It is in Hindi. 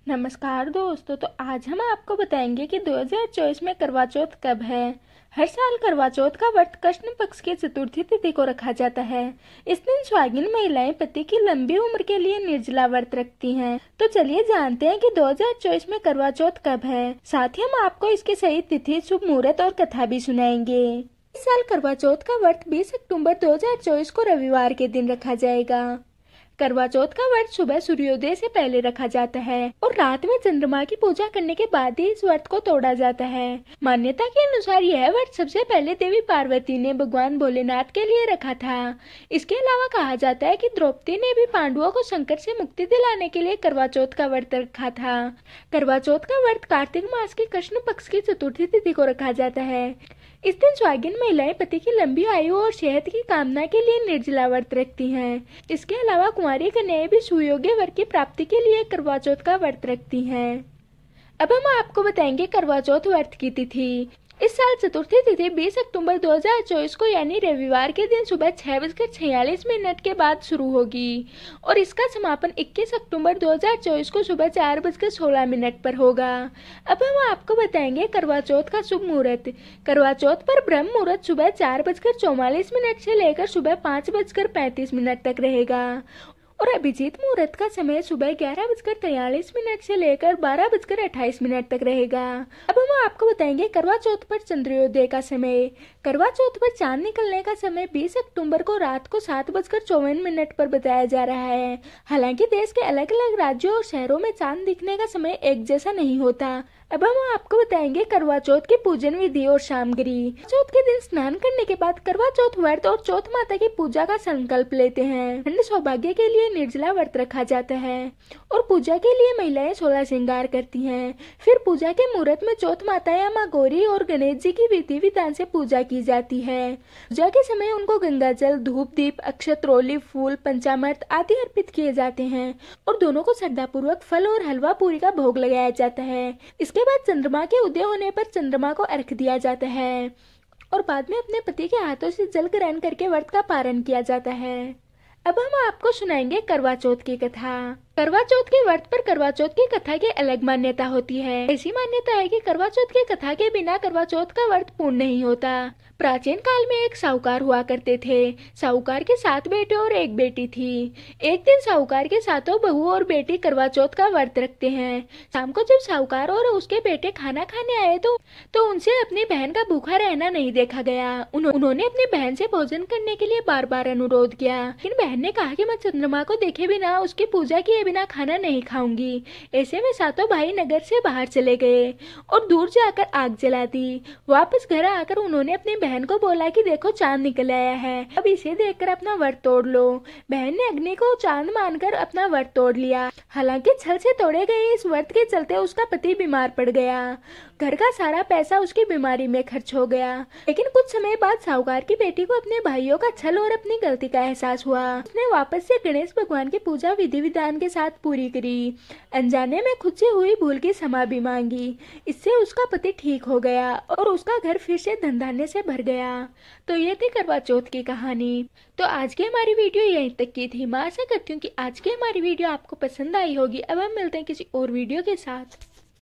नमस्कार दोस्तों। तो आज हम आपको बताएंगे कि 2024 में करवा चौथ कब है। हर साल करवा चौथ का व्रत कृष्ण पक्ष की चतुर्थी तिथि को रखा जाता है। इस दिन सुहागिन महिलाएं पति की लंबी उम्र के लिए निर्जला व्रत रखती हैं। तो चलिए जानते हैं कि 2024 में करवा चौथ कब है। साथ ही हम आपको इसकी सही तिथि, शुभ मुहूर्त और कथा भी सुनाएंगे। इस साल करवा चौथ का व्रत 20 अक्टूबर 2024 को रविवार के दिन रखा जाएगा। करवा चौथ का व्रत सुबह सूर्योदय से पहले रखा जाता है और रात में चंद्रमा की पूजा करने के बाद ही इस व्रत को तोड़ा जाता है। मान्यता के अनुसार यह व्रत सबसे पहले देवी पार्वती ने भगवान भोलेनाथ के लिए रखा था। इसके अलावा कहा जाता है कि द्रौपदी ने भी पांडवों को संकट से मुक्ति दिलाने के लिए करवा चौथ का व्रत रखा था। करवा चौथ का व्रत कार्तिक मास की कृष्ण पक्ष की चतुर्थी तिथि को रखा जाता है। इस दिन सुहागिन महिलाएं पति की लंबी आयु और सेहत की कामना के लिए निर्जला व्रत रखती हैं। इसके अलावा कुंवारी कन्याएं भी सुयोग्य वर की प्राप्ति के लिए करवा चौथ का व्रत रखती हैं। अब हम आपको बताएंगे करवा चौथ व्रत की तिथि। इस साल चतुर्थी तिथि 20 अक्टूबर 2024 को यानी रविवार के दिन सुबह 6:46 के बाद शुरू होगी और इसका समापन 21 अक्टूबर 2024 को सुबह 4:16 पर होगा। अब हम आपको बताएंगे करवा चौथ का शुभ मुहूर्त। करवा चौथ पर ब्रह्म मुहूर्त सुबह 4:44 से लेकर सुबह 5:35 तक रहेगा और अभिजीत मुहूर्त का समय सुबह 11:43 से लेकर 12:28 तक रहेगा। अब हम आपको बताएंगे करवा चौथ पर चंद्रोदय का समय। करवा चौथ पर चांद निकलने का समय 20 अक्टूबर को रात को 7:54 पर बताया जा रहा है। हालांकि देश के अलग अलग राज्यों और शहरों में चांद दिखने का समय एक जैसा नहीं होता। अब हम आपको बताएंगे करवा चौथ की पूजन विधि और सामग्री। चौथ के दिन स्नान करने के बाद करवा चौथ व्रत और चौथ माता की पूजा का संकल्प लेते हैं। धन सौभाग्य के लिए निर्जला व्रत रखा जाता है और पूजा के लिए महिलाएं 16 श्रृंगार करती हैं। फिर पूजा के मुहूर्त में चौथ माता या माँ गौरी और गणेश जी की विधि विधान से पूजा की जाती है। पूजा के समय उनको गंगा जल, धूप दीप, अक्षत, रोली, फूल, पंचामृत आदि अर्पित किए जाते हैं और दोनों को श्रद्धापूर्वक फल और हलवा पूरी का भोग लगाया जाता है। इसके बाद चंद्रमा के उदय होने पर चंद्रमा को अर्घ्य दिया जाता है और बाद में अपने पति के हाथों से जल ग्रहण करके व्रत का पारण किया जाता है। अब हम आपको सुनाएंगे करवा चौथ की कथा। करवा चौथ के व्रत पर करवा चौथ की कथा की अलग मान्यता होती है। ऐसी मान्यता है कि करवा चौथ की कथा के बिना करवा चौथ का व्रत पूर्ण नहीं होता। प्राचीन काल में एक साहूकार हुआ करते थे। साहूकार के 7 बेटे और 1 बेटी थी। एक दिन साहूकार के सातों बहू और बेटी करवा चौथ का व्रत रखते हैं। शाम को जब साहूकार और उसके बेटे खाना खाने आए तो उनसे अपनी बहन का भूखा रहना नहीं देखा गया। उन्होंने अपनी बहन से भोजन करने के लिए बार बार अनुरोध किया, लेकिन बहन ने कहा कि मैं चंद्रमा को देखे बिना, उसकी पूजा किए बिना खाना नहीं खाऊंगी। ऐसे में सातों भाई नगर से बाहर चले गए और दूर जाकर आग जला दी। वापस घर आकर उन्होंने अपनी बहन को बोला कि देखो चांद निकल आया है, अब इसे देखकर अपना व्रत तोड़ लो। बहन ने अग्नि को चांद मानकर अपना व्रत तोड़ लिया। हालांकि छल से तोड़े गए इस व्रत के चलते उसका पति बीमार पड़ गया। घर का सारा पैसा उसकी बीमारी में खर्च हो गया। लेकिन कुछ समय बाद साहूकार की बेटी को अपने भाइयों का छल और अपनी गलती का एहसास हुआ। उसने वापस से गणेश भगवान की पूजा विधि विधान के साथ पूरी करी। अनजाने में खुद से हुई भूल की क्षमा भी मांगी। इससे उसका पति ठीक हो गया और उसका घर फिर से धन धान्य से भर गया। तो ये थी करवा चौथ की कहानी। तो आज की हमारी वीडियो यहीं तक की थी। मैं आशा करती हूँ कि आज की हमारी वीडियो आपको पसंद आई होगी। अब हम मिलते हैं किसी और वीडियो के साथ।